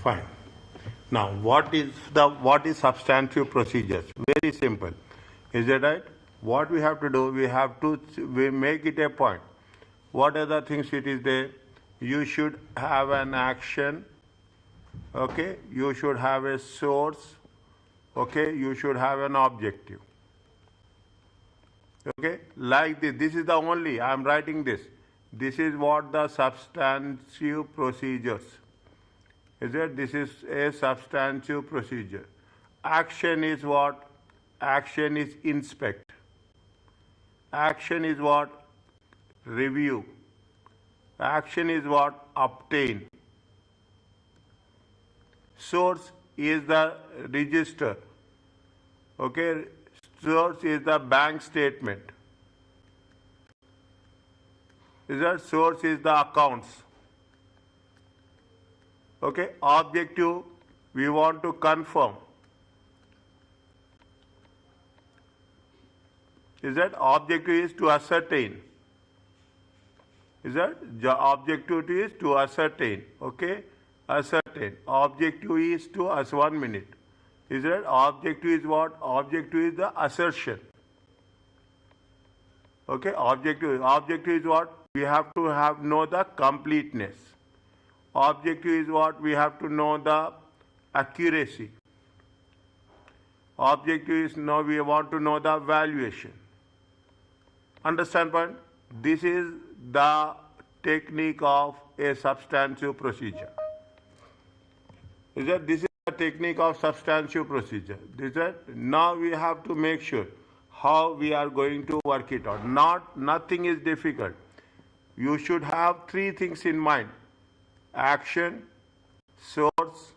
Fine. Now, what is substantive procedures? Very simple. Is that right? What we have to do, we make it a point. What are the things it is there? You should have an action, okay? You should have a source, okay? You should have an objective. Okay, like this. This is the only, I am writing this. This is what the substantive procedures. Is it? This is a substantive procedure. Action is what? Action is inspect. Action is what? Review. Action is what? Obtain. Source is the register. Okay, source is the bank statement. Is that? Source is the accounts. Okay, objective, we want to confirm. Is that? Objective is to ascertain. Is that? The objective is to ascertain. Okay, ascertain. Objective is to us 1 minute. Is that? Objective is what? Objective is the assertion. Okay, objective is what? We have to know the completeness. Objective is what? We have to know the accuracy. Objective is now we want to know the valuation. Understand point? This is the technique of a substantive procedure. Is that? This is the technique of substantive procedure. Is that? Now we have to make sure how we are going to work it out. Nothing is difficult. You should have 3 things in mind: action, source,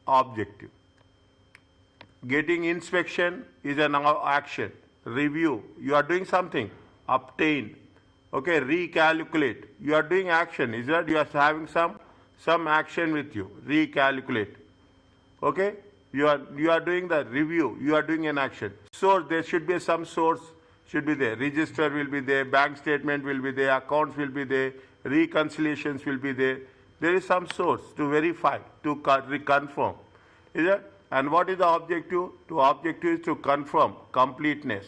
objective. Getting inspection is an action. Review, you are doing something. Obtain, okay. Recalculate, you are doing action. Is that? You are having some action with you. Recalculate, okay. You are doing the review. You are doing an action. Source, there should be some source. Should be there. Register will be there. Bank statement will be there. Accounts will be there. Reconciliations will be there. There is some source to verify, to reconfirm. Is it? And what is the objective? The objective is to confirm completeness.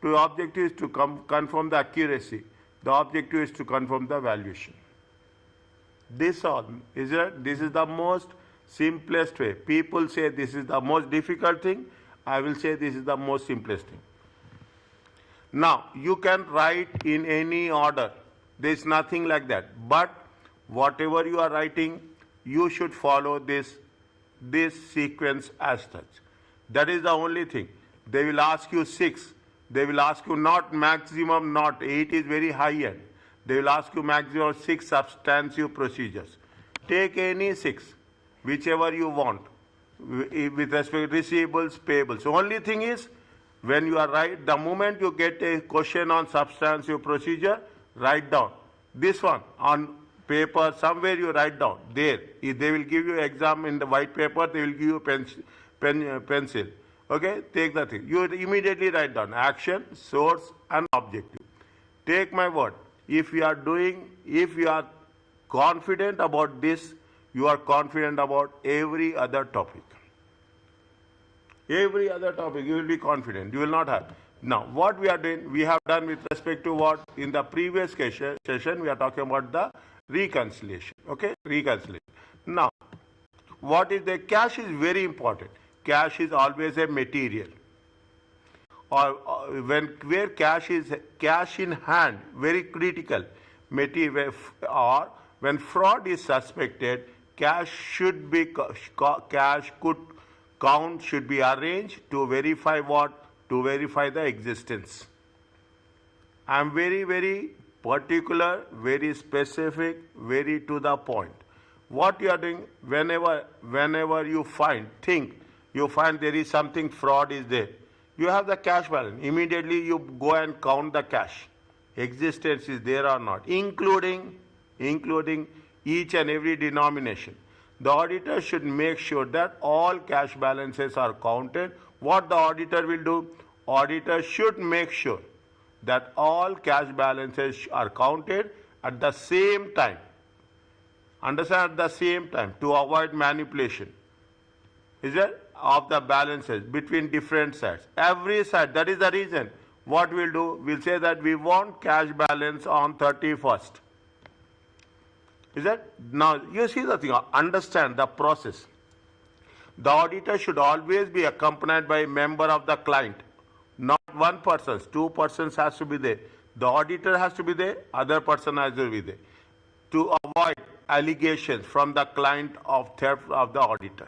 The objective is to confirm the accuracy. The objective is to confirm the valuation. This all, is it? This is the most simplest way. People say this is the most difficult thing. I will say this is the most simplest thing. Now, you can write in any order. There is nothing like that. But whatever you are writing, you should follow this sequence as such. That is the only thing. They will ask you 6. They will ask you not maximum, not 8 is very high end. They will ask you maximum 6 substantive procedures. Take any 6, whichever you want, with respect to receivables, payables. Only thing is, when you are the moment you get a question on substantive procedure, write down. This one on paper, somewhere you write down. There, if they will give you exam in the white paper, they will give you pencil. Okay, take the thing. You immediately write down action, source, and objective. Take my word. If you are confident about this, you are confident about every other topic. Every other topic, you will be confident. You will not have. Now, what we are doing, we have done with respect to what? In the previous session, we are talking about the reconciliation. Okay, reconciliation. Now, what is the cash is very important. Cash is always a material. Or where cash is cash in hand, very critical. Material, or when fraud is suspected, cash should be count should be arranged to verify what? To verify the existence. I am very, very particular, very specific, very to the point. What you are doing, whenever you find there is something fraud is there, you have the cash balance. Immediately you go and count the cash. Existence is there or not, including each and every denomination. The auditor should make sure that all cash balances are counted. What the auditor will do? Auditor should make sure that all cash balances are counted at the same time. Understand, at the same time, to avoid manipulation, is it, of the balances between different sides. Every side, that is the reason. What we'll do, we'll say that we want cash balance on 31st. Is it? Now, you see the thing, understand the process. The auditor should always be accompanied by a member of the client. Not one person, two persons has to be there. The auditor has to be there, other person has to be there. To avoid allegations from the client of theft of the auditor.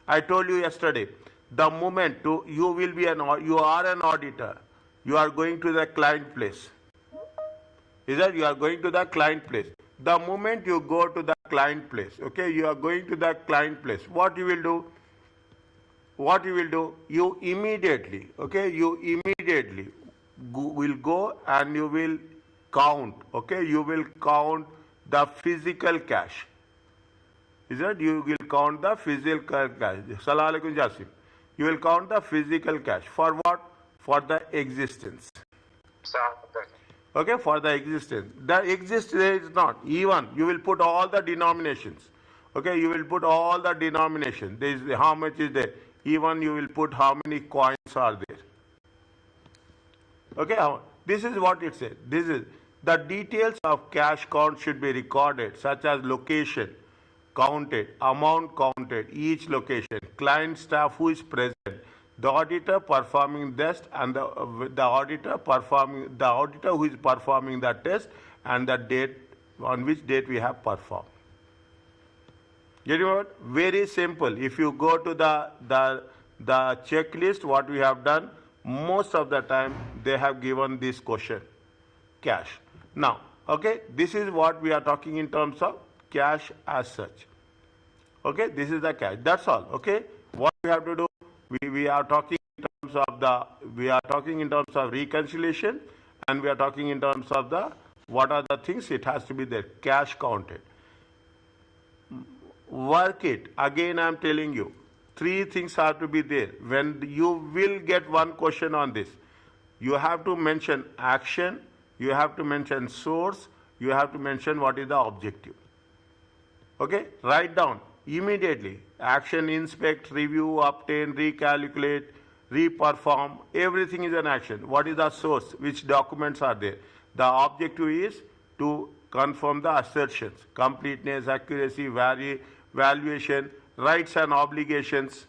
I told you yesterday, the moment you are an auditor, you are going to the client place. Is that you are going to the client place? The moment you go to the client place, okay, you are going to the client place. What you will do? What you will do? You immediately, okay, will go and you will count, okay, you will count the physical cash. Is that you will count the physical cash. Salaam alaikum Jasim. You will count the physical cash. For what? For the existence. Okay, for the existence. The existence is not. Even you will put all the denominations. Okay, you will put all the denominations. There is how much is there. Even you will put how many coins are there. Okay, this is what it says. This is the details of cash count should be recorded, such as location counted, amount counted, each location, client staff who is present, the auditor performing test, and the auditor who is performing the test, and the date on which date we have performed. Get you what? Very simple. If you go to the checklist, what we have done, most of the time they have given this question, cash. Now, okay, this is what we are talking in terms of cash as such. Okay, this is the cash. That's all. Okay, what we have to do, we are talking in terms of reconciliation, and we are talking in terms of the what are the things it has to be there. Cash counted. Work it. Again, I am telling you, three things have to be there. When you will get one question on this, you have to mention action, you have to mention source, you have to mention what is the objective. Okay, write down immediately. Action, inspect, review, obtain, recalculate, reperform, everything is an action. What is the source? Which documents are there? The objective is to confirm the assertions, completeness, accuracy, valuation, rights and obligations.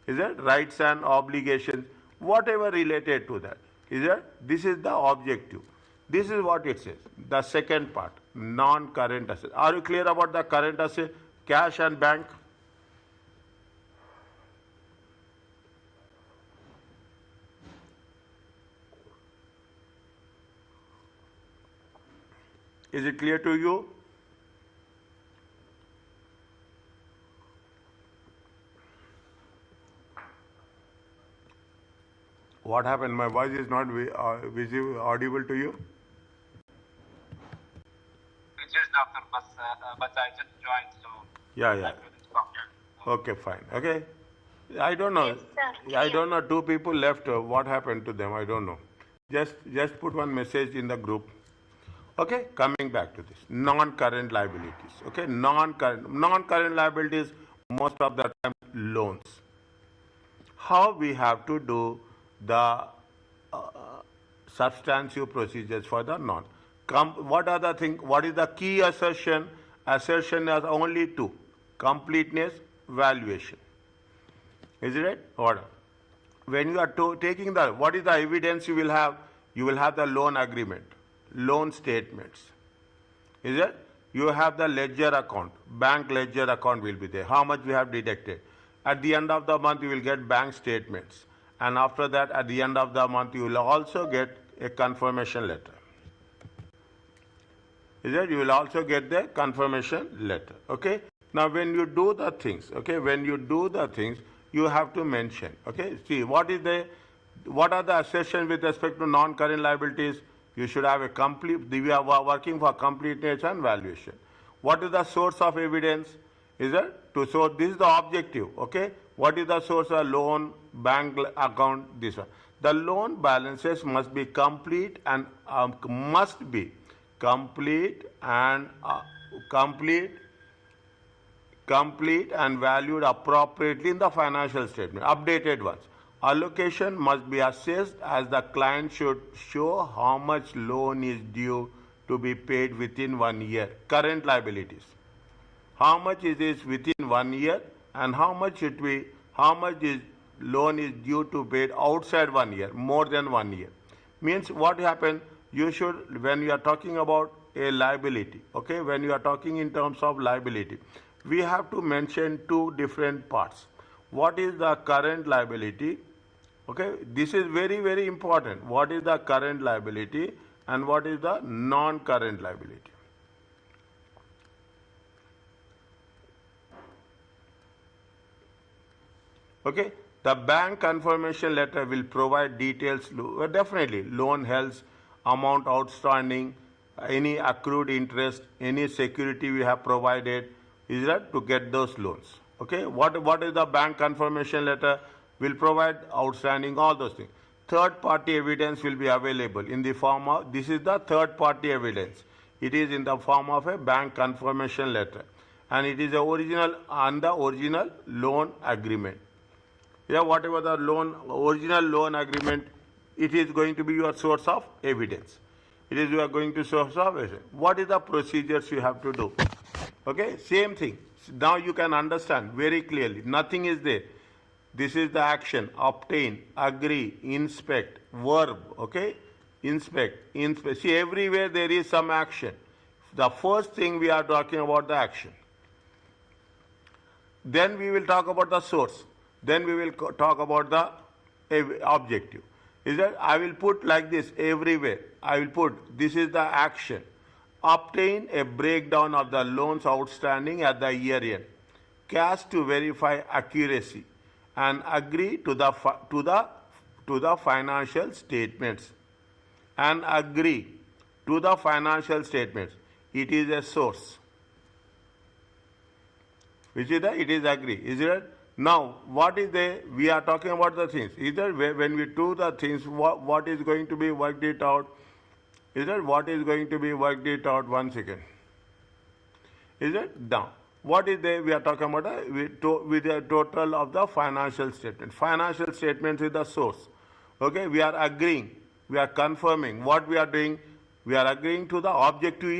Is it? Rights and obligations, whatever related to that. Is it? This is the objective. This is what it says. The second part, non-current asset. Are you clear about the current asset, cash and bank? Is it clear to you? What happened? My voice is not visible, audible to you? Yes, doctor, but I just joined, so... Yeah. Okay, fine. Okay. I don't know. Yes, I don't know. Two people left. What happened to them? I don't know. Just put one message in the group. Okay, coming back to this. Non-current liabilities. Okay, non-current liabilities, most of the time loans. How we have to do the substantive procedures for the non. What are the things? What is the key assertion? Assertion is only two: completeness, valuation. Is it right? Order. When you are taking the, what is the evidence you will have? You will have the loan agreement, loan statements. Is it? You have the ledger account, bank ledger account will be there. How much we have deducted. At the end of the month, you will get bank statements. And after that, at the end of the month, you will also get a confirmation letter. Is it? You will also get the confirmation letter. Okay? Now, when you do the things, okay, you have to mention, okay? See, what are the assertions with respect to non-current liabilities? You should have a complete, we are working for completeness and valuation. What is the source of evidence? Is it? So this is the objective, okay? What is the source of loan, bank account, this one. The loan balances must be complete and complete and valued appropriately in the financial statement, updated ones. Allocation must be assessed as the client should show how much loan is due to be paid within 1 year. Current liabilities. How much is this within 1 year and how much is loan is due to paid outside 1 year, more than 1 year. Means what happened, you should, when you are talking about a liability, okay, when you are talking in terms of liability, we have to mention two different parts. What is the current liability? Okay, this is very, very important. What is the current liability and what is the non-current liability? Okay, the bank confirmation letter will provide details, definitely, loan health, amount outstanding, any accrued interest, any security we have provided, is that to get those loans. Okay, what is the bank confirmation letter? Will provide outstanding, all those things. Third party evidence will be available in the form of, this is the third party evidence. It is in the form of a bank confirmation letter and it is the original loan agreement. Yeah, whatever the original loan agreement, it is going to be your source of evidence. It is you are going to source of evidence. What is the procedures you have to do? Okay, same thing. Now you can understand very clearly. Nothing is there. This is the action: obtain, agree, inspect, verb. Okay, inspect. See, everywhere there is some action. The first thing we are talking about the action. Then we will talk about the source. Then we will talk about the objective. Is that I will put like this everywhere. I will put, this is the action. Obtain a breakdown of the loans outstanding at the year end. Cash to verify accuracy and agree to the financial statements. And agree to the financial statements. It is a source. Which is it is agree. Is it? Now, what is we are talking about the things. Either when we do the things, what is going to be worked it out? Is that what is going to be worked it out? 1 second. Is it? Now, what is we are talking about with the total of the financial statement. Financial statements is the source. Okay, we are agreeing, we are confirming what we are doing. We are agreeing to the objective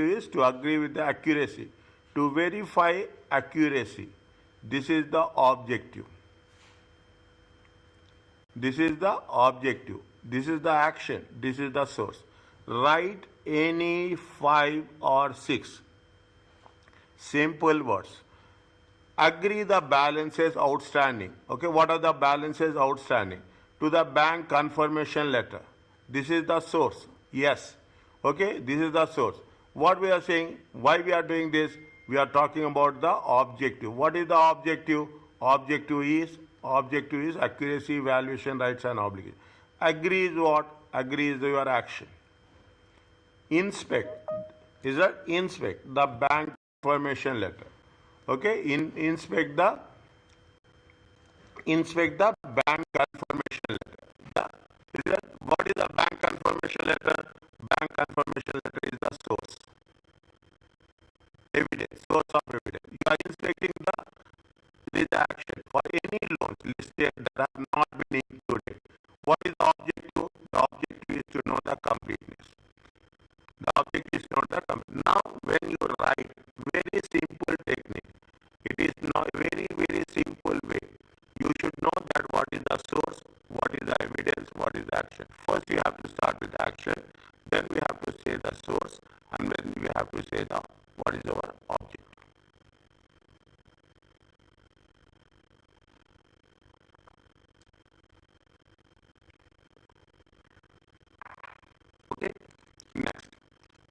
is to agree with the accuracy, to verify accuracy. This is the objective. This is the objective. This is the action. This is the source. Write any 5 or 6 simple words. Agree the balances outstanding. Okay, what are the balances outstanding? To the bank confirmation letter. This is the source. Yes. Okay, this is the source. What we are saying, why we are doing this? We are talking about the objective. What is the objective? Objective is accuracy, valuation, rights and obligations. Agree is what? Agree is your action. Inspect is that inspect the bank confirmation letter. Okay, inspect the bank confirmation letter. What is the bank confirmation letter? Bank confirmation letter is the source. Evidence, source of evidence. You are inspecting the action for any loans listed that have not been included. What is the objective? The objective is to know the completeness. The objective is to know the completeness. Now, when you write, very simple technique. It is not very, very simple way. You should know that what is the source, what is the evidence, what is the action. First, you have to start with the action. Then we have to say the source, and then we have to say what is our object. Okay. Next,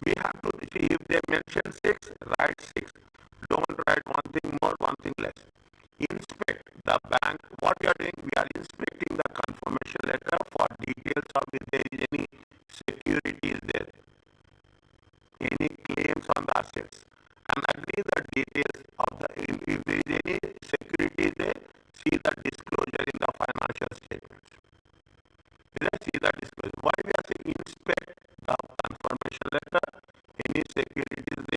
we have to see if they mention 6, write 6. Don't write one thing more, one thing less. Inspect the bank. What you are doing, we are inspecting the confirmation letter for details of if there is any securities there, any claims on the assets, and agree the details of the if there is any securities there, see the disclosure in the financial statements. See the disclosure. Why we are saying inspect the confirmation letter, any securities there.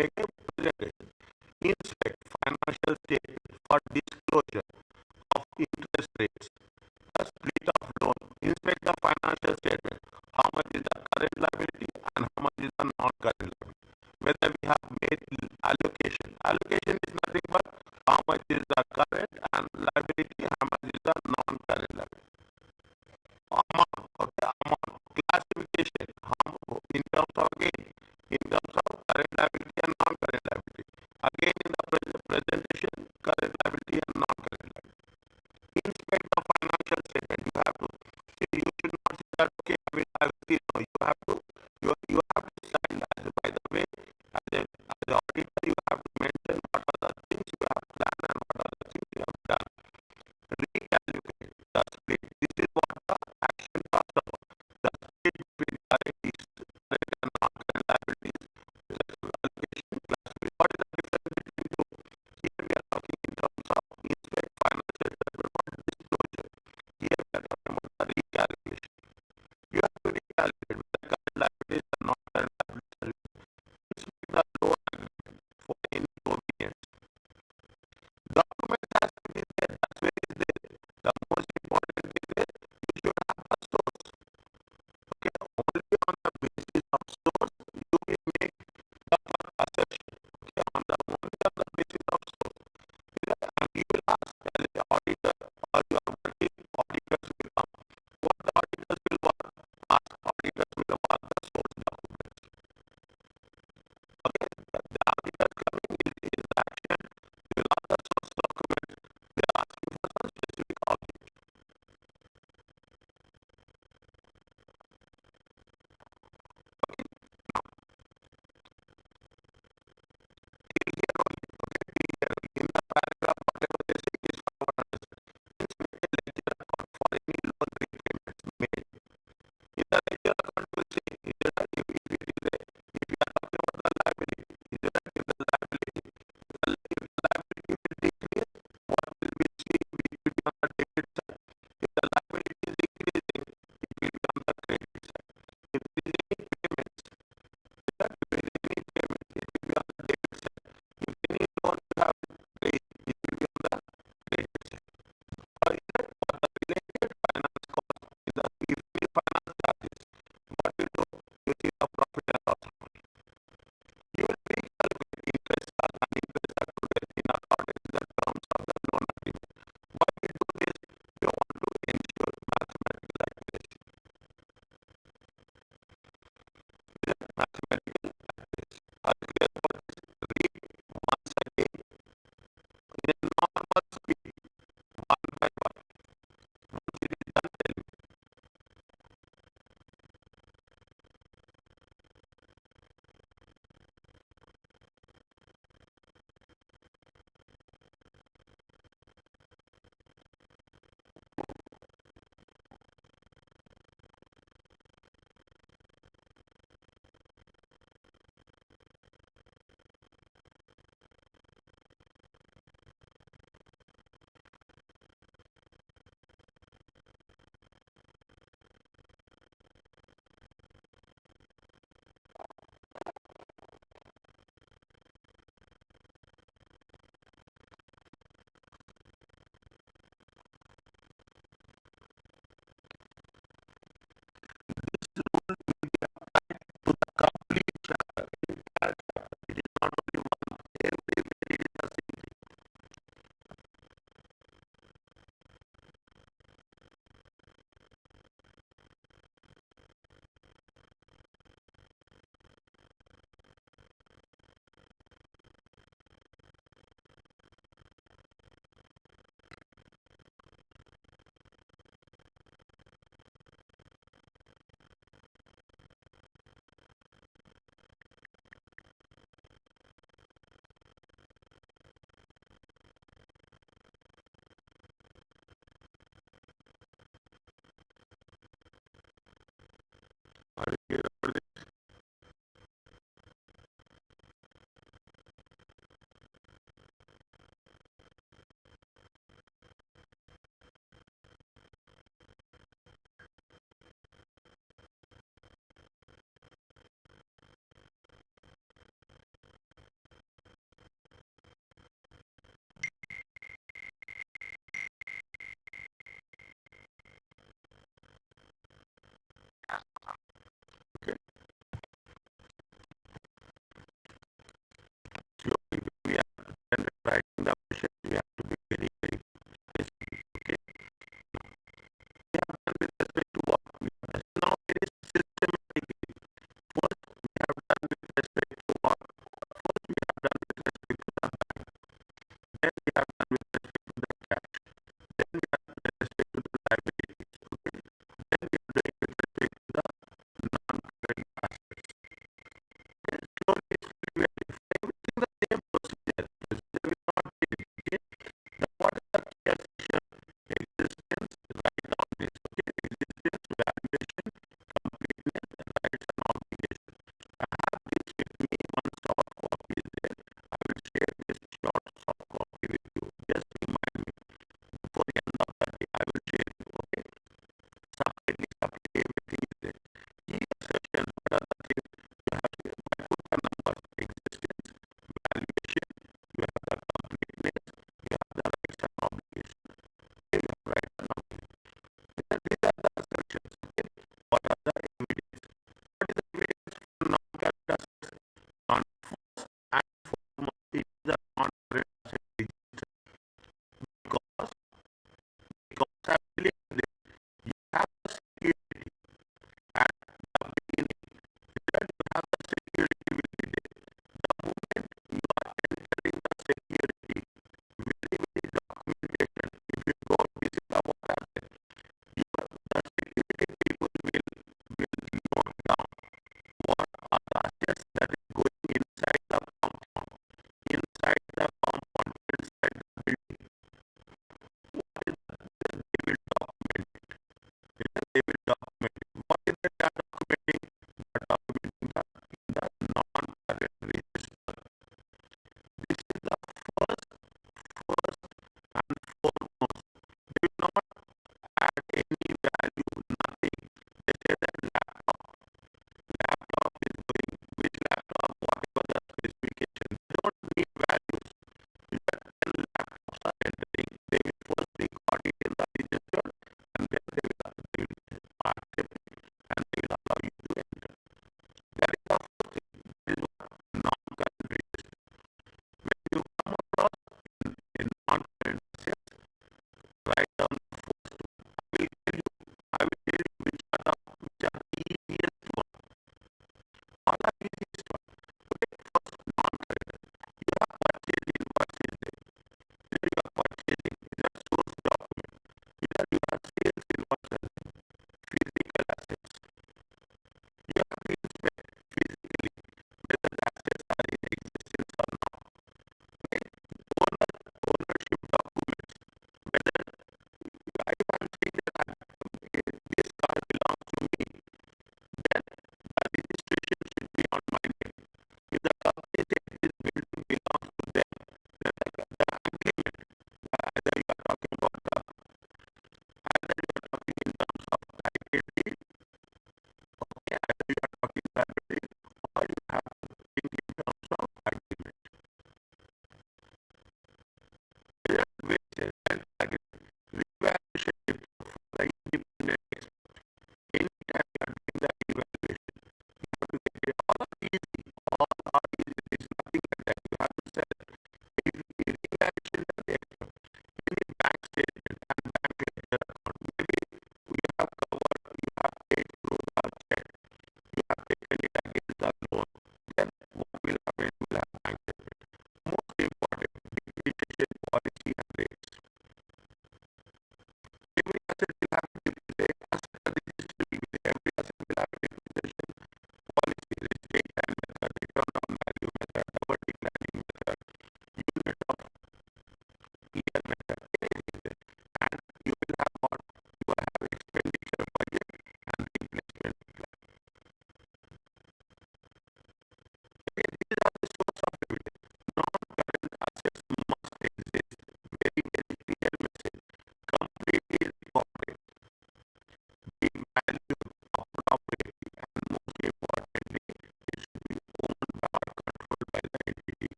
make a presentation. Inspect financial statement for disclosure of interest rates, the split of loan. Inspect the financial statement. How much is the current liability and how much is the non-current liability. Whether we have made allocation. Allocation is nothing but how much is the current and liability, how much is the non-current liability. Amount, okay, amount. Classification, in terms of again, in terms of current liability and non-current liability. Again in the presentation, current liability and non-current liability. Inspect the financial statement. You have to say, you should not say that okay, I will see. No, you have to decide. By the way, as the auditor, you have to mention what are the things you have planned and what are the things you have done. Recalculate the split. This is what the action talks about. The split between current and non-current liabilities. Allocation, classification. What is the difference between two? Here we are talking in terms of inspect financial statement for disclosure. Here we are talking about the recalculation. You have to recalculate with the current liabilities and non-current liabilities. Inspect the loan agreement for any loan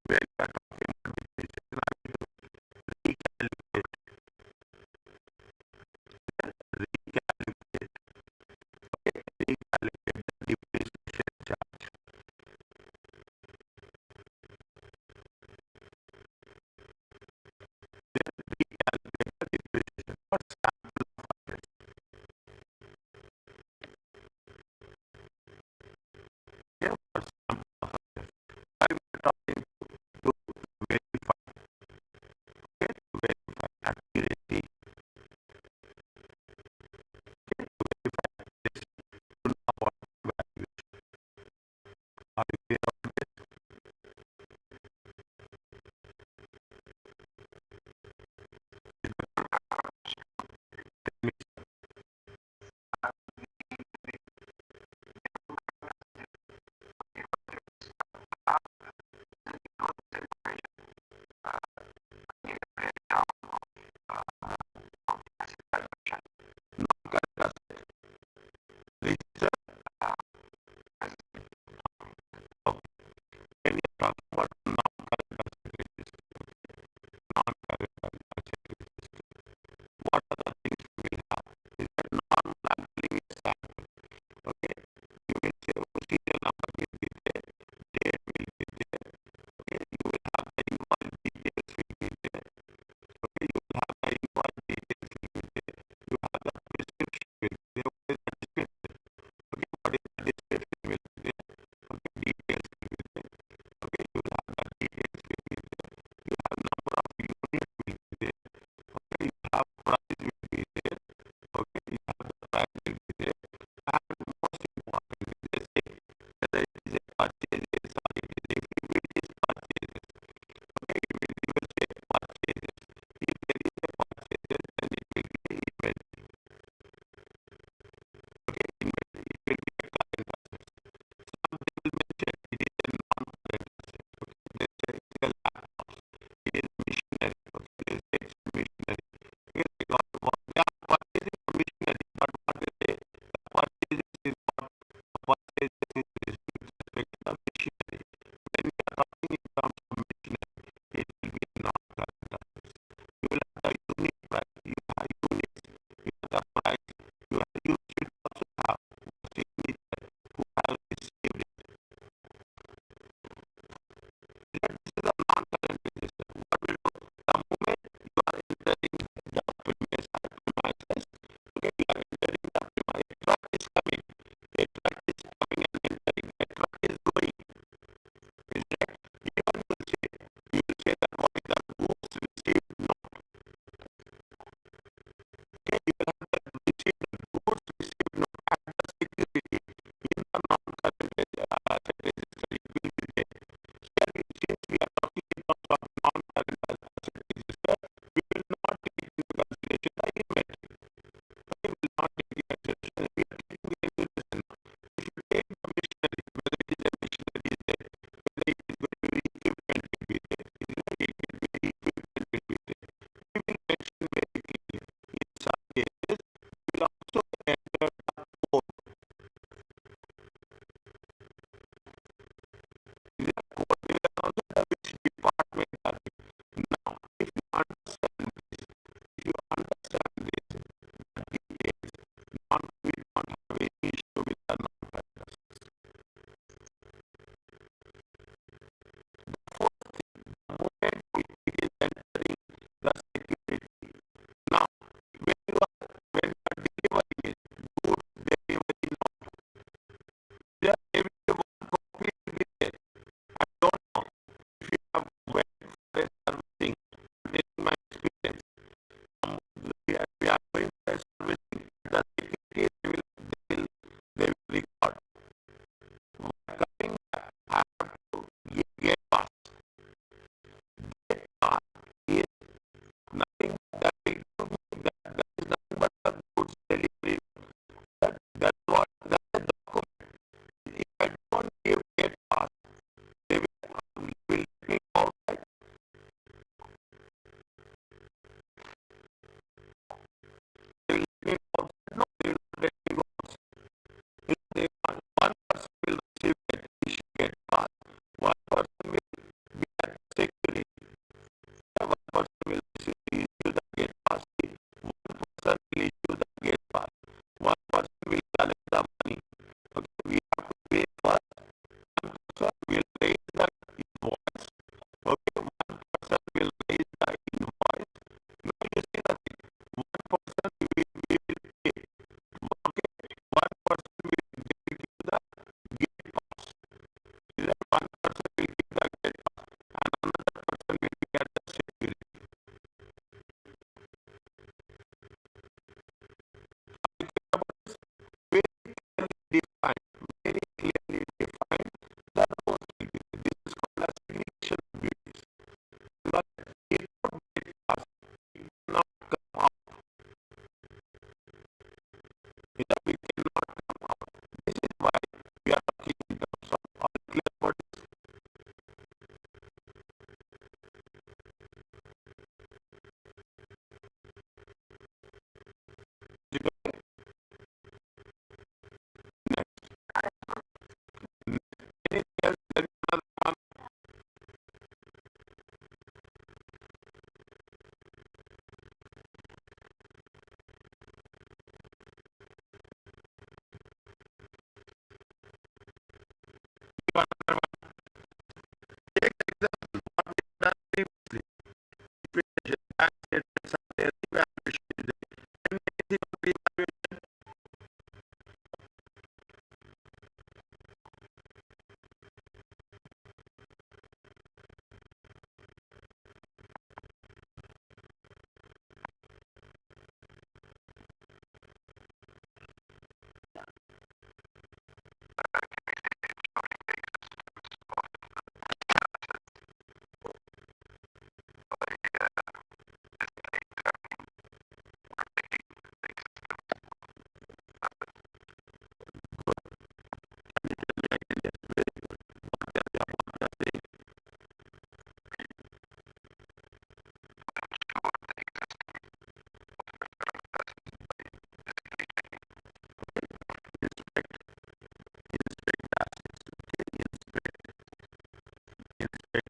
When you are talking about depreciation, I need to recalculate, recalculate, recalculate the depreciation charge. Recalculate the depreciation. What sample of others? Yeah, what sample of others? I'm talking to verify, okay, to verify accuracy, okay, to verify this, to know what value. Are you clear on this? Register. Okay. When you talk about non-current asset register, non-current asset register, what are the things we will have? Is that non-labeling sample? Okay. You will say serial number will be there, date will be there. Okay. You will have the invoice details will be there. Okay. You will have the invoice details will be there. You have the prescription will be there. What is the description? Okay. What is the description will be there. Okay. Details will be there. Okay. You will have the details will be there. You have number of units will be there. Okay. You have price will be there. Okay. You have the price will be there. And most importantly, they say whether it is a purchases or it is if it is purchases. Okay. You will say purchases. If there is a purchases, then it will be inventory. Okay. Inventory. It will be a current asset. Some people mention it is a non-current asset. Okay. They say it is a laptop. It is machinery. Okay. They say it's machinery. Okay. They are purchasing machinery, but what they say, the purchases is what purchases is with respect to the machinery. When we are talking in terms of machinery, it will be non-current assets. You will have the unit price, you have units, you have the price, you should also have the signature who have received it. This is a non-current register. What will do? The moment you are entering the premises, okay, you are entering the premises, a truck is coming, a truck is coming and entering, a truck is going. Is that even you will say that what is the goods received? No. Okay, you will have the received goods received no at the security in the non-current asset register. It will be there. Here, since we are talking in terms of non-current asset register, we will not take into consideration the inventory. We will not take into consideration. We are taking into consideration. If you take the machinery, whether it is a machinery is there, whether it is going to be equipment will be there, it will be equipment will be there. We will mention very clearly. In some cases, we will also enter the code. Is a code. We will also the which department are it. Now, if you understand this, if you understand this, the details, we don't have any issue with the non-current assets. Fourth thing, the moment it is entering the security. Now, when you are delivering it, goods delivery note, just every one copy will be there. I don't know if you have went for a servicing. This is my experience. We are going for a servicing. The security they will record. Coming back, I have to get pass. Get pass is nothing that will do me. That is nothing but the goods delivery. That's what that is the document. If I don't give get pass, they will let me outside. They will let me outside. No, they will not let me go outside. If they want, one person will receive it, issue get pass. One person will be at inspector